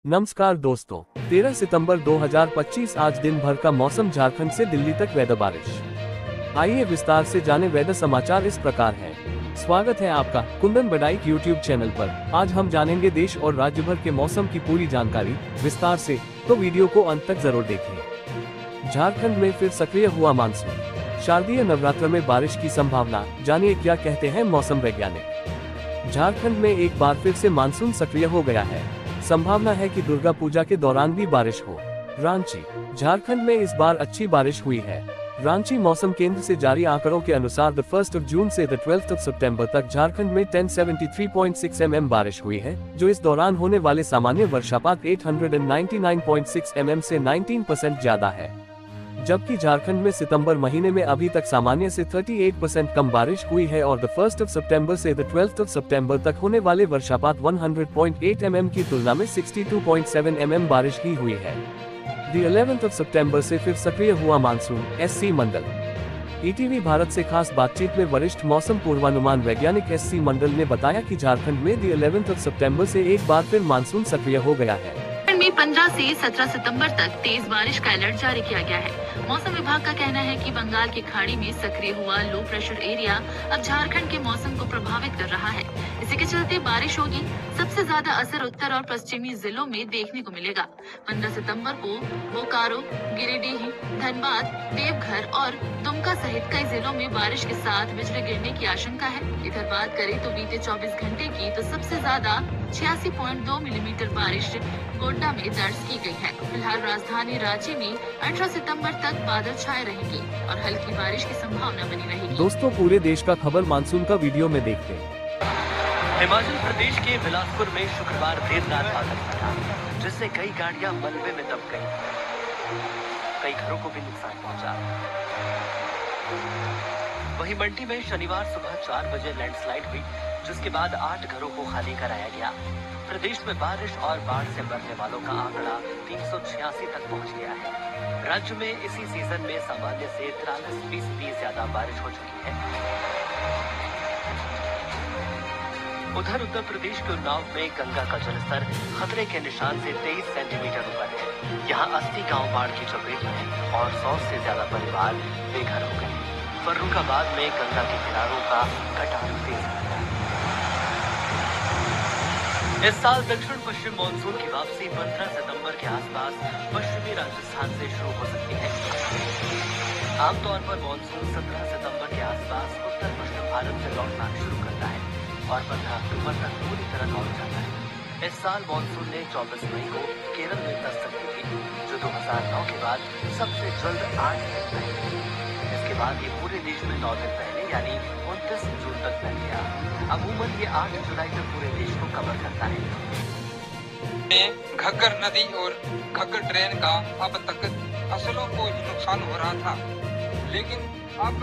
नमस्कार दोस्तों, 13 सितंबर 2025 आज दिन भर का मौसम। झारखंड से दिल्ली तक वेदर बारिश। आइए विस्तार से जाने वेदर समाचार इस प्रकार हैं। स्वागत है आपका कुंदन बडाइक यूट्यूब चैनल पर। आज हम जानेंगे देश और राज्य भर के मौसम की पूरी जानकारी विस्तार से, तो वीडियो को अंत तक जरूर देखें। झारखंड में फिर सक्रिय हुआ मानसून। शारदीय नवरात्र में बारिश की संभावना, जानिए क्या कहते हैं मौसम वैज्ञानिक। झारखंड में एक बार फिर से मानसून सक्रिय हो गया है। संभावना है कि दुर्गा पूजा के दौरान भी बारिश हो। रांची, झारखंड में इस बार अच्छी बारिश हुई है। रांची मौसम केंद्र से जारी आंकड़ों के अनुसार 1 जून से 12 सितंबर तक झारखंड में 1073.6 mm बारिश हुई है, जो इस दौरान होने वाले सामान्य वर्षापात 899.6 mm से 19% ज्यादा है। जबकि झारखंड में सितंबर महीने में अभी तक सामान्य से 38% कम बारिश हुई है और 1 सितंबर से 12 सितंबर तक होने वाले वर्षापात 100.8 mm की तुलना में 62.7 mm बारिश की हुई है। 11 सितंबर से फिर सक्रिय हुआ मानसून। SC मंडल। ETV भारत से खास बातचीत में वरिष्ठ मौसम पूर्वानुमान वैज्ञानिक SC मंडल ने बताया कि झारखंड में 11 सितंबर से एक बार फिर मानसून सक्रिय हो गया है। में 15 से 17 सितंबर तक तेज बारिश का अलर्ट जारी किया गया है। मौसम विभाग का कहना है कि बंगाल की खाड़ी में सक्रिय हुआ लो प्रेशर एरिया अब झारखंड के मौसम को प्रभावित कर रहा है। इसी के चलते बारिश होगी। सबसे ज्यादा असर उत्तर और पश्चिमी जिलों में देखने को मिलेगा। 15 सितंबर को बोकारो, गिरिडीह, धनबाद, देवघर और दुमका सहित कई जिलों में बारिश के साथ बिजली गिरने की आशंका है। इधर बात करें तो बीते 24 घंटे की तो सबसे ज्यादा 86.2 मिलीमीटर बारिश गोड्डा में दर्ज की गई है। फिलहाल राजधानी रांची में 18 सितंबर तक बादल छाए रहेंगे और हल्की बारिश की संभावना बनी रहेगी। दोस्तों, पूरे देश का खबर मानसून का वीडियो में देखते हैं। हिमाचल प्रदेश के बिलासपुर में शुक्रवार देर रात बादल फटा, जिससे कई गाड़ियां मलबे में दब गईं। कई घरों को भी नुकसान पहुंचा। वहीं मंडी में शनिवार सुबह 4 बजे लैंडस्लाइड हुई, जिसके बाद 8 घरों को खाली कराया गया। प्रदेश में बारिश और बाढ़ से मरने वालों का आंकड़ा 386 तक पहुंच गया है। राज्य में इसी सीजन में सामान्य से 43% ज्यादा बारिश हो चुकी है। उधर उत्तर प्रदेश के उन्नाव में गंगा का जलस्तर खतरे के निशान से 23 सेंटीमीटर ऊपर है। यहाँ 80 गांव बाढ़ की चपेट में और 100 से ज्यादा परिवार बेघर हो गए। फर्रुखाबाद में गंगा के किनारों का कटाव तेज हो गया। इस साल दक्षिण पश्चिम मानसून की वापसी 15 सितंबर के आसपास पश्चिमी राजस्थान से शुरू हो सकती है। आमतौर पर मानसून 17 सितंबर के आसपास उत्तर पश्चिम भारत से लौटना शुरू करता है और 15 अक्टूबर तक पूरी तरह लौट जाता है। इस साल मानसून ने 24 मई को केरल में दस्तक दी थी, जो 2009 के बाद सबसे जल्द 8 दिन पहले। इसके बाद ये पूरे देश में 9 दिन पहले यानी 29 जून तक फैल गया। अमूमन ये 8 जुलाई तक पूरे देश को कवर करता है। घग्गर नदी और घग्गर ड्रेन का अब तक फसलों को ही नुकसान हो रहा था, लेकिन अब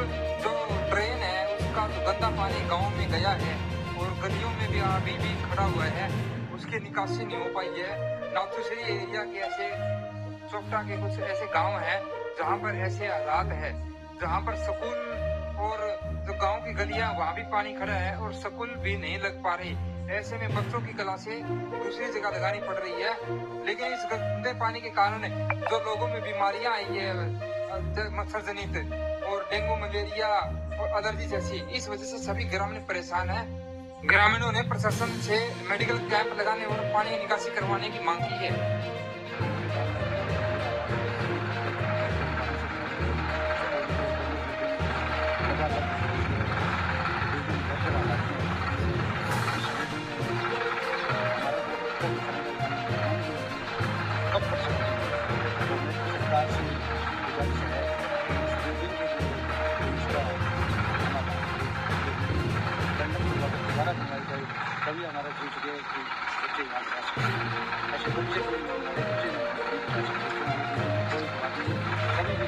जो ड्रेन है उसका जो गंदा पानी गाँव में गया है और गलियों में भी अभी भी खड़ा हुआ है, उसकी निकासी नहीं हो पाई है। नाथुश्री एरिया के ऐसे चोपटा के कुछ ऐसे गांव हैं जहां पर ऐसे हालात है, जहां पर स्कूल और जो गांव की गलियां वहां भी पानी खड़ा है और स्कूल भी नहीं लग पा रही। ऐसे में बच्चों की क्लासें दूसरी जगह लगानी पड़ रही है। लेकिन इस गंदे पानी के कारण जो लोगों में बीमारियां आई है, मच्छर जनित और डेंगू, मलेरिया और एलर्जी जैसी, इस वजह से सभी ग्रामीण परेशान है। ग्रामीणों ने प्रशासन से मेडिकल कैंप लगाने और पानी निकासी करवाने की मांग की है। तभी हमारा जीत गया कि बच्चे यहाँ जा सकते ऐसे बच्चे कोई कभी भी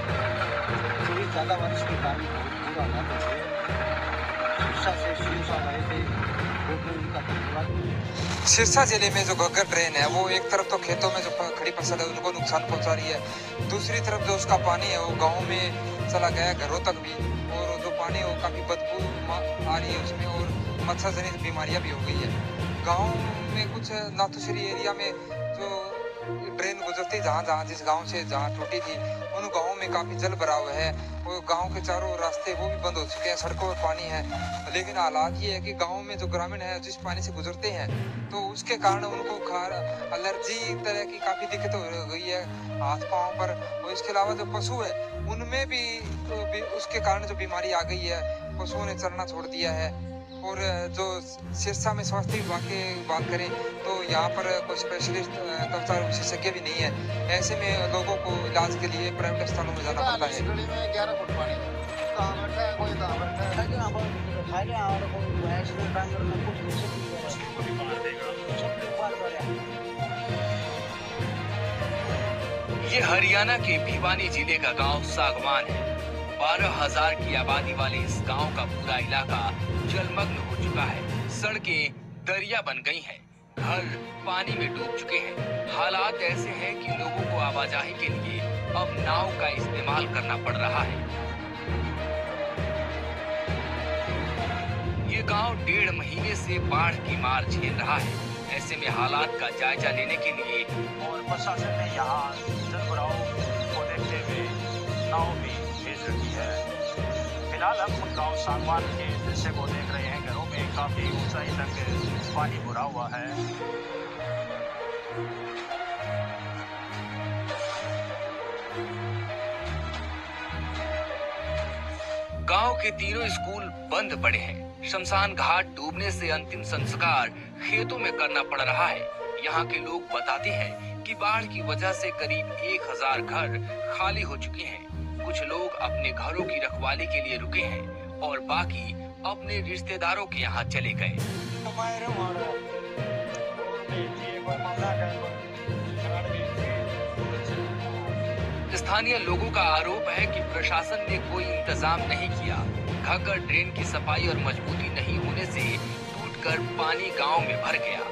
थोड़ी ज़्यादा बारिश के कारण पूरा ना तो सिरसा से सीओ साहब आए थे, उनका धन्यवाद। सिरसा जिले में जो घग्गर ड्रेन है वो एक तरफ तो खेतों में जो खड़ी फसल है उनको नुकसान पहुंचा रही है, दूसरी तरफ जो उसका पानी है वो गाँव में चला गया घरों तक भी, और जो पानी है वो काफ़ी बदबू आ रही है उसमें और मच्छर जनित बीमारियां भी हो गई है। गांव में कुछ नाथुश्री एरिया में जो गुजरती जिस गांव से जहां टूटी थी उन गांवों में काफी जल भरा हुआ है और गांव के चारों रास्ते वो भी बंद हो चुके हैं, सड़कों पर पानी है। लेकिन हालात ये है कि गांव में जो ग्रामीण है जिस पानी से गुजरते हैं तो उसके कारण उनको एलर्जी तरह की काफी दिक्कत हो गई है हाथ पाँव पर। और इसके अलावा जो पशु है उनमें भी उसके कारण जो बीमारी आ गई है, पशुओं ने चरना छोड़ दिया है। और जो सिरसा में स्वास्थ्य विभाग की बात करें तो यहाँ पर कोई स्पेशलिस्ट त्वचा विशेषज्ञ भी नहीं है। ऐसे में लोगों को इलाज के लिए प्राइवेट अस्पतालों में जाना पड़ता है। ये हरियाणा के भिवानी जिले का गांव सागवान है। 12,000 की आबादी वाले इस गांव का पूरा इलाका जलमग्न हो चुका है। सड़कें दरिया बन गई हैं, घर पानी में डूब चुके हैं। हालात ऐसे हैं कि लोगों को आवाजाही के लिए अब नाव का इस्तेमाल करना पड़ रहा है। ये गांव 1.5 महीने से बाढ़ की मार झेल रहा है। ऐसे में हालात का जायजा लेने के लिए और प्रशासन ने यहाँ जलभराव को देखते हुए नाव भी भेज रखी है। फिलहाल हम गांव सागवान के दृश्य को देख रहे हैं। घरों में काफी ऊंचाई तक पानी भरा हुआ है। गांव के तीनों स्कूल बंद पड़े हैं। शमशान घाट डूबने से अंतिम संस्कार खेतों में करना पड़ रहा है। यहाँ के लोग बताते हैं कि बाढ़ की वजह से करीब 1,000 घर खाली हो चुके हैं। कुछ लोग अपने घरों की रखवाली के लिए रुके हैं और बाकी अपने रिश्तेदारों के यहाँ चले गए। स्थानीय लोगों का आरोप है कि प्रशासन ने कोई इंतजाम नहीं किया। घग्गर ड्रेन की सफाई और मजबूती नहीं होने से टूटकर पानी गांव में भर गया।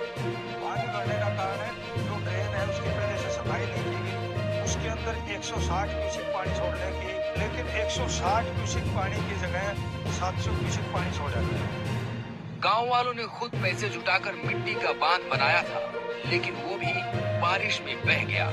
पानी भरने का कारण है जो ड्रेन है उसकी पहले से सफाई नहीं की गई। उसके अंदर 160 क्यूसेक पानी छोड़ने की, लेकिन 160 क्यूसेक पानी की जगह 700 क्यूसेक पानी छोड़ा गया। गांव वालों ने खुद पैसे जुटाकर मिट्टी का बांध बनाया था, लेकिन वो भी बारिश में बह गया।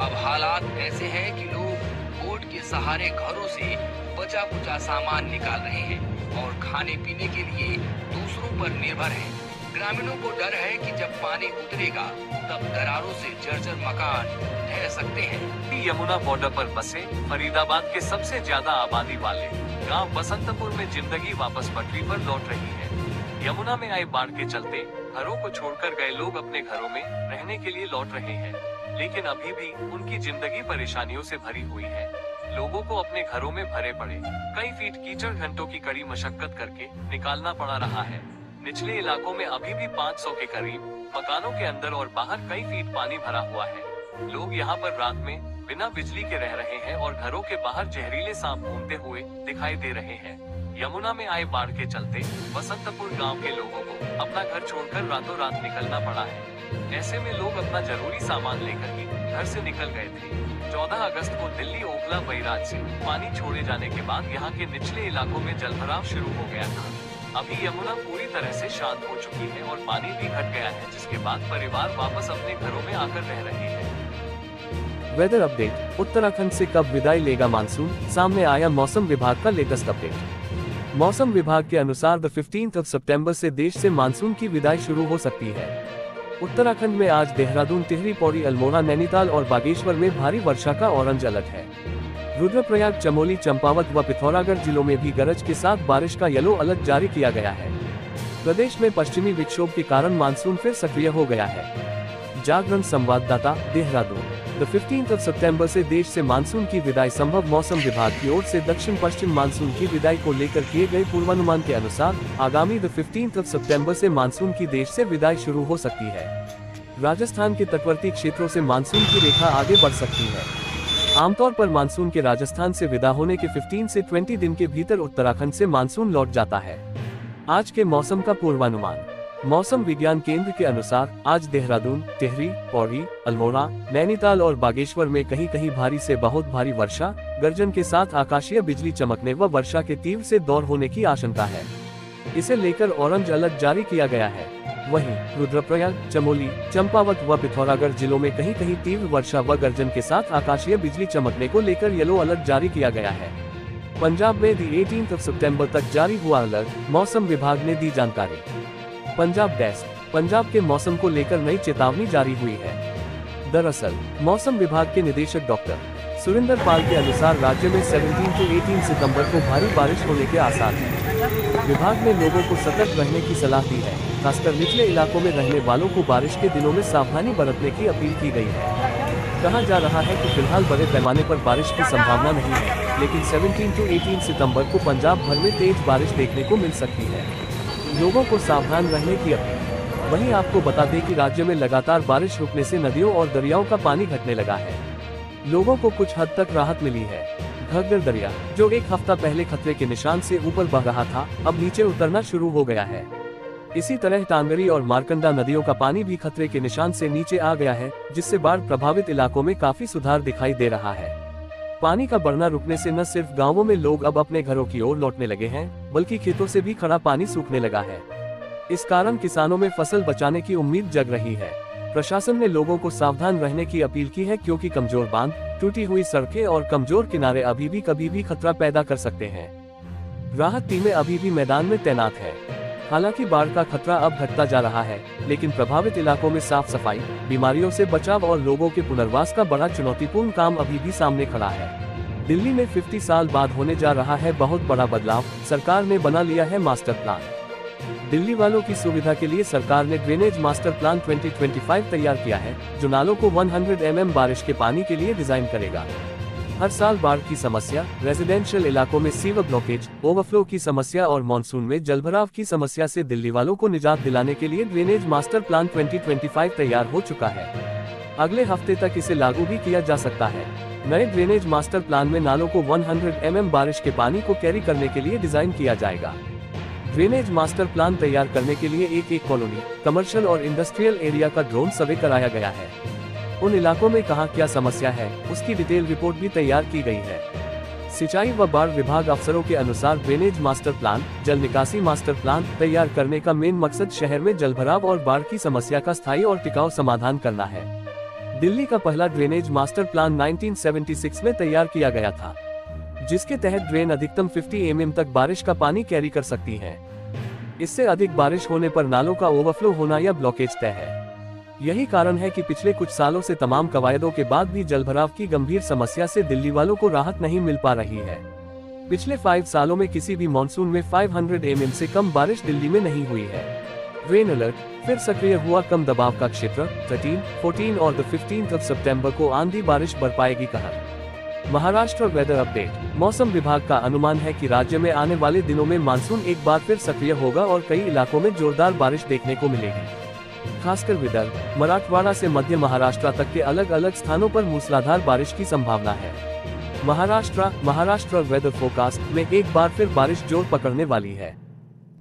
अब हालात ऐसे हैं कि लोग बोट के सहारे घरों से बचा कुचा सामान निकाल रहे हैं और खाने पीने के लिए दूसरों पर निर्भर हैं। ग्रामीणों को डर है कि जब पानी उतरेगा तब दरारों से जर्जर मकान ढह सकते हैं। यमुना बॉर्डर पर बसे फरीदाबाद के सबसे ज्यादा आबादी वाले गांव बसंतपुर में जिंदगी वापस पटरी पर लौट रही है। यमुना में आए बाढ़ के चलते घरों को छोड़कर गए लोग अपने घरों में रहने के लिए लौट रहे हैं, लेकिन अभी भी उनकी जिंदगी परेशानियों से भरी हुई है। लोगों को अपने घरों में भरे पड़े कई फीट कीचड़ घंटों की कड़ी मशक्कत करके निकालना पड़ा रहा है। निचले इलाकों में अभी भी 500 के करीब मकानों के अंदर और बाहर कई फीट पानी भरा हुआ है। लोग यहाँ पर रात में बिना बिजली के रह रहे हैं और घरों के बाहर जहरीले सांप घूमते हुए दिखाई दे रहे हैं। यमुना में आए बाढ़ के चलते बसंतपुर गांव के लोगों को अपना घर छोड़कर रातों रात निकलना पड़ा है। ऐसे में लोग अपना जरूरी सामान लेकर ही घर से निकल गए थे। 14 अगस्त को दिल्ली ओखला बैराज से पानी छोड़े जाने के बाद यहाँ के निचले इलाकों में जलभराव शुरू हो गया था। अभी यमुना पूरी तरह से शांत हो चुकी है और पानी भी घट गया है, जिसके बाद परिवार वापस अपने घरों में आकर रह रहे हैं। Weather update. उत्तराखंड से कब विदाई लेगा मानसून, सामने आया मौसम विभाग का लेटेस्ट अपडेट। मौसम विभाग के अनुसार 15 सितंबर से देश से मानसून की विदाई शुरू हो सकती है। उत्तराखंड में आज देहरादून, टिहरी, पौड़ी, अल्मोड़ा, नैनीताल और बागेश्वर में भारी वर्षा का ऑरेंज अलर्ट है। रुद्रप्रयाग, चमोली, चंपावत व पिथौरागढ़ जिलों में भी गरज के साथ बारिश का येलो अलर्ट जारी किया गया है। प्रदेश में पश्चिमी विक्षोभ के कारण मानसून फिर सक्रिय हो गया है। जागरण संवाददाता, देहरादून। 15 सितंबर से देश से मानसून की विदाई संभव। मौसम विभाग की ओर से दक्षिण पश्चिम मानसून की विदाई को लेकर किए गए पूर्वानुमान के अनुसार आगामी 15 सितंबर से मानसून की देश से विदाई शुरू हो सकती है। राजस्थान के तटवर्ती क्षेत्रों से मानसून की रेखा आगे बढ़ सकती है। आमतौर पर मानसून के राजस्थान से विदा होने के 15 से 20 दिन के भीतर उत्तराखंड से मानसून लौट जाता है। आज के मौसम का पूर्वानुमान। मौसम विज्ञान केंद्र के अनुसार आज देहरादून, टिहरी, पौड़ी, अल्मोड़ा, नैनीताल और बागेश्वर में कहीं कहीं भारी से बहुत भारी वर्षा, गर्जन के साथ आकाशीय बिजली चमकने व वर्षा के तीव्र से दौर होने की आशंका है। इसे लेकर ऑरेंज अलर्ट जारी किया गया है। वहीं रुद्रप्रयाग, चमोली, चंपावत व पिथौरागढ़ जिलों में कहीं कहीं तीव्र वर्षा व गर्जन के साथ आकाशीय बिजली चमकने को लेकर येलो अलर्ट जारी किया गया है। पंजाब में 18 सितंबर तक जारी हुआ अलर्ट, मौसम विभाग ने दी जानकारी। पंजाब डेस्क, पंजाब के मौसम को लेकर नई चेतावनी जारी हुई है। दरअसल मौसम विभाग के निदेशक डॉक्टर सुरेंद्र पाल के अनुसार राज्य में 17 से 18 सितंबर को भारी बारिश होने के आसार हैं। विभाग ने लोगों को सतर्क रहने की सलाह दी है। खासकर निचले इलाकों में रहने वालों को बारिश के दिनों में सावधानी बरतने की अपील की गई है। कहा जा रहा है कि फिलहाल बड़े पैमाने पर बारिश की संभावना नहीं है, लेकिन 17 से 18 सितंबर को पंजाब भर में तेज बारिश देखने को मिल सकती है। लोगों को सावधान रहने की अपील। वहीं आपको बता दें कि राज्य में लगातार बारिश रुकने से नदियों और दरियाओं का पानी घटने लगा है। लोगों को कुछ हद तक राहत मिली है। घग्गर दरिया, जो एक हफ्ता पहले खतरे के निशान से ऊपर बह रहा था, अब नीचे उतरना शुरू हो गया है। इसी तरह टांगरी और मारकंडा नदियों का पानी भी खतरे के निशान से नीचे आ गया है, जिससे बाढ़ प्रभावित इलाकों में काफी सुधार दिखाई दे रहा है। पानी का बढ़ना रुकने से न सिर्फ गांवों में लोग अब अपने घरों की ओर लौटने लगे हैं, बल्कि खेतों से भी खड़ा पानी सूखने लगा है। इस कारण किसानों में फसल बचाने की उम्मीद जग रही है। प्रशासन ने लोगों को सावधान रहने की अपील की है, क्योंकि कमजोर बांध, टूटी हुई सड़कें और कमजोर किनारे अभी भी कभी भी खतरा पैदा कर सकते हैं। राहत टीमें अभी भी मैदान में तैनात है। हालांकि बाढ़ का खतरा अब घटता जा रहा है, लेकिन प्रभावित इलाकों में साफ सफाई, बीमारियों से बचाव और लोगों के पुनर्वास का बड़ा चुनौतीपूर्ण काम अभी भी सामने खड़ा है। दिल्ली में 50 साल बाद होने जा रहा है बहुत बड़ा बदलाव। सरकार ने बना लिया है मास्टर प्लान। दिल्ली वालों की सुविधा के लिए सरकार ने ड्रेनेज मास्टर प्लान 2025 तैयार किया है, जो नालों को 100 mm बारिश के पानी के लिए डिजाइन करेगा। हर साल बाढ़ की समस्या, रेजिडेंशियल इलाकों में सीवर ब्लॉकेज, ओवरफ्लो की समस्या और मानसून में जलभराव की समस्या से दिल्ली वालों को निजात दिलाने के लिए ड्रेनेज मास्टर प्लान 2025 तैयार हो चुका है। अगले हफ्ते तक इसे लागू भी किया जा सकता है। नए ड्रेनेज मास्टर प्लान में नालों को 100 mm बारिश के पानी को कैरी करने के लिए डिजाइन किया जाएगा। ड्रेनेज मास्टर प्लान तैयार करने के लिए एक कॉलोनी, कमर्शियल और इंडस्ट्रियल एरिया का ड्रोन सर्वे कराया गया है। उन इलाकों में कहां क्या समस्या है, उसकी डिटेल रिपोर्ट भी तैयार की गई है। सिंचाई व बाढ़ विभाग अफसरों के अनुसार ड्रेनेज मास्टर प्लान, जल निकासी मास्टर प्लान तैयार करने का मेन मकसद शहर में जलभराव और बाढ़ की समस्या का स्थायी और टिकाऊ समाधान करना है। दिल्ली का पहला ड्रेनेज मास्टर प्लान 1976 में तैयार किया गया था, जिसके तहत ड्रेन अधिकतम 50 mm तक बारिश का पानी कैरी कर सकती है। इससे अधिक बारिश होने पर नालों का ओवरफ्लो होना या ब्लॉकेज तय है। यही कारण है कि पिछले कुछ सालों से तमाम कवायदों के बाद भी जलभराव की गंभीर समस्या से दिल्ली वालों को राहत नहीं मिल पा रही है। पिछले 5 सालों में किसी भी मॉनसून में 500 mm से कम बारिश दिल्ली में नहीं हुई है। रेन अलर्ट, फिर सक्रिय हुआ कम दबाव का क्षेत्र। 13, 14 और 15 सितंबर को आंधी बारिश बरपाएगी कहर। Maharashtra weather update. मौसम विभाग का अनुमान है कि राज्य में आने वाले दिनों में मानसून एक बार फिर सक्रिय होगा और कई इलाकों में जोरदार बारिश देखने को मिलेगी। खासकर विदर्भ, मराठवाड़ा से मध्य महाराष्ट्र तक के अलग अलग स्थानों पर मूसलाधार बारिश की संभावना है। महाराष्ट्र वेदर फोरकास्ट में एक बार फिर बारिश जोर पकड़ने वाली है।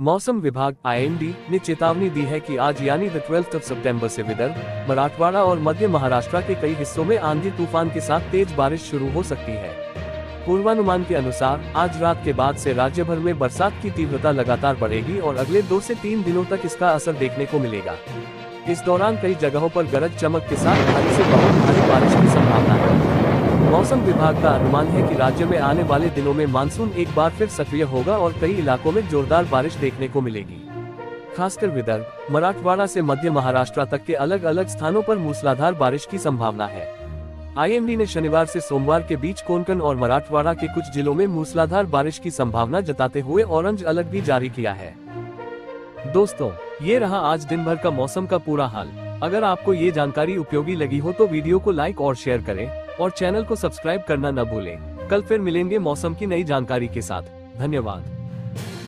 मौसम विभाग IMD ने चेतावनी दी है कि आज यानी 12 सितंबर से विदर्भ, मराठवाड़ा और मध्य महाराष्ट्र के कई हिस्सों में आंधी तूफान के साथ तेज बारिश शुरू हो सकती है। पूर्वानुमान के अनुसार आज रात के बाद से राज्य भर में बरसात की तीव्रता लगातार बढ़ेगी और अगले 2 से 3 दिनों तक इसका असर देखने को मिलेगा। इस दौरान कई जगहों पर गरज चमक के साथ भारी से बहुत भारी बारिश की संभावना है। मौसम विभाग का अनुमान है कि राज्य में आने वाले दिनों में मानसून एक बार फिर सक्रिय होगा और कई इलाकों में जोरदार बारिश देखने को मिलेगी। खासकर विदर्भ, मराठवाड़ा से मध्य महाराष्ट्र तक के अलग अलग स्थानों पर मूसलाधार बारिश की संभावना है। IMD ने शनिवार से सोमवार के बीच कोंकण और मराठवाड़ा के कुछ जिलों में मूसलाधार बारिश की संभावना जताते हुए ऑरेंज अलर्ट भी जारी किया है। दोस्तों, ये रहा आज दिन भर का मौसम का पूरा हाल। अगर आपको ये जानकारी उपयोगी लगी हो तो वीडियो को लाइक और शेयर करें और चैनल को सब्सक्राइब करना न भूलें। कल फिर मिलेंगे मौसम की नई जानकारी के साथ। धन्यवाद।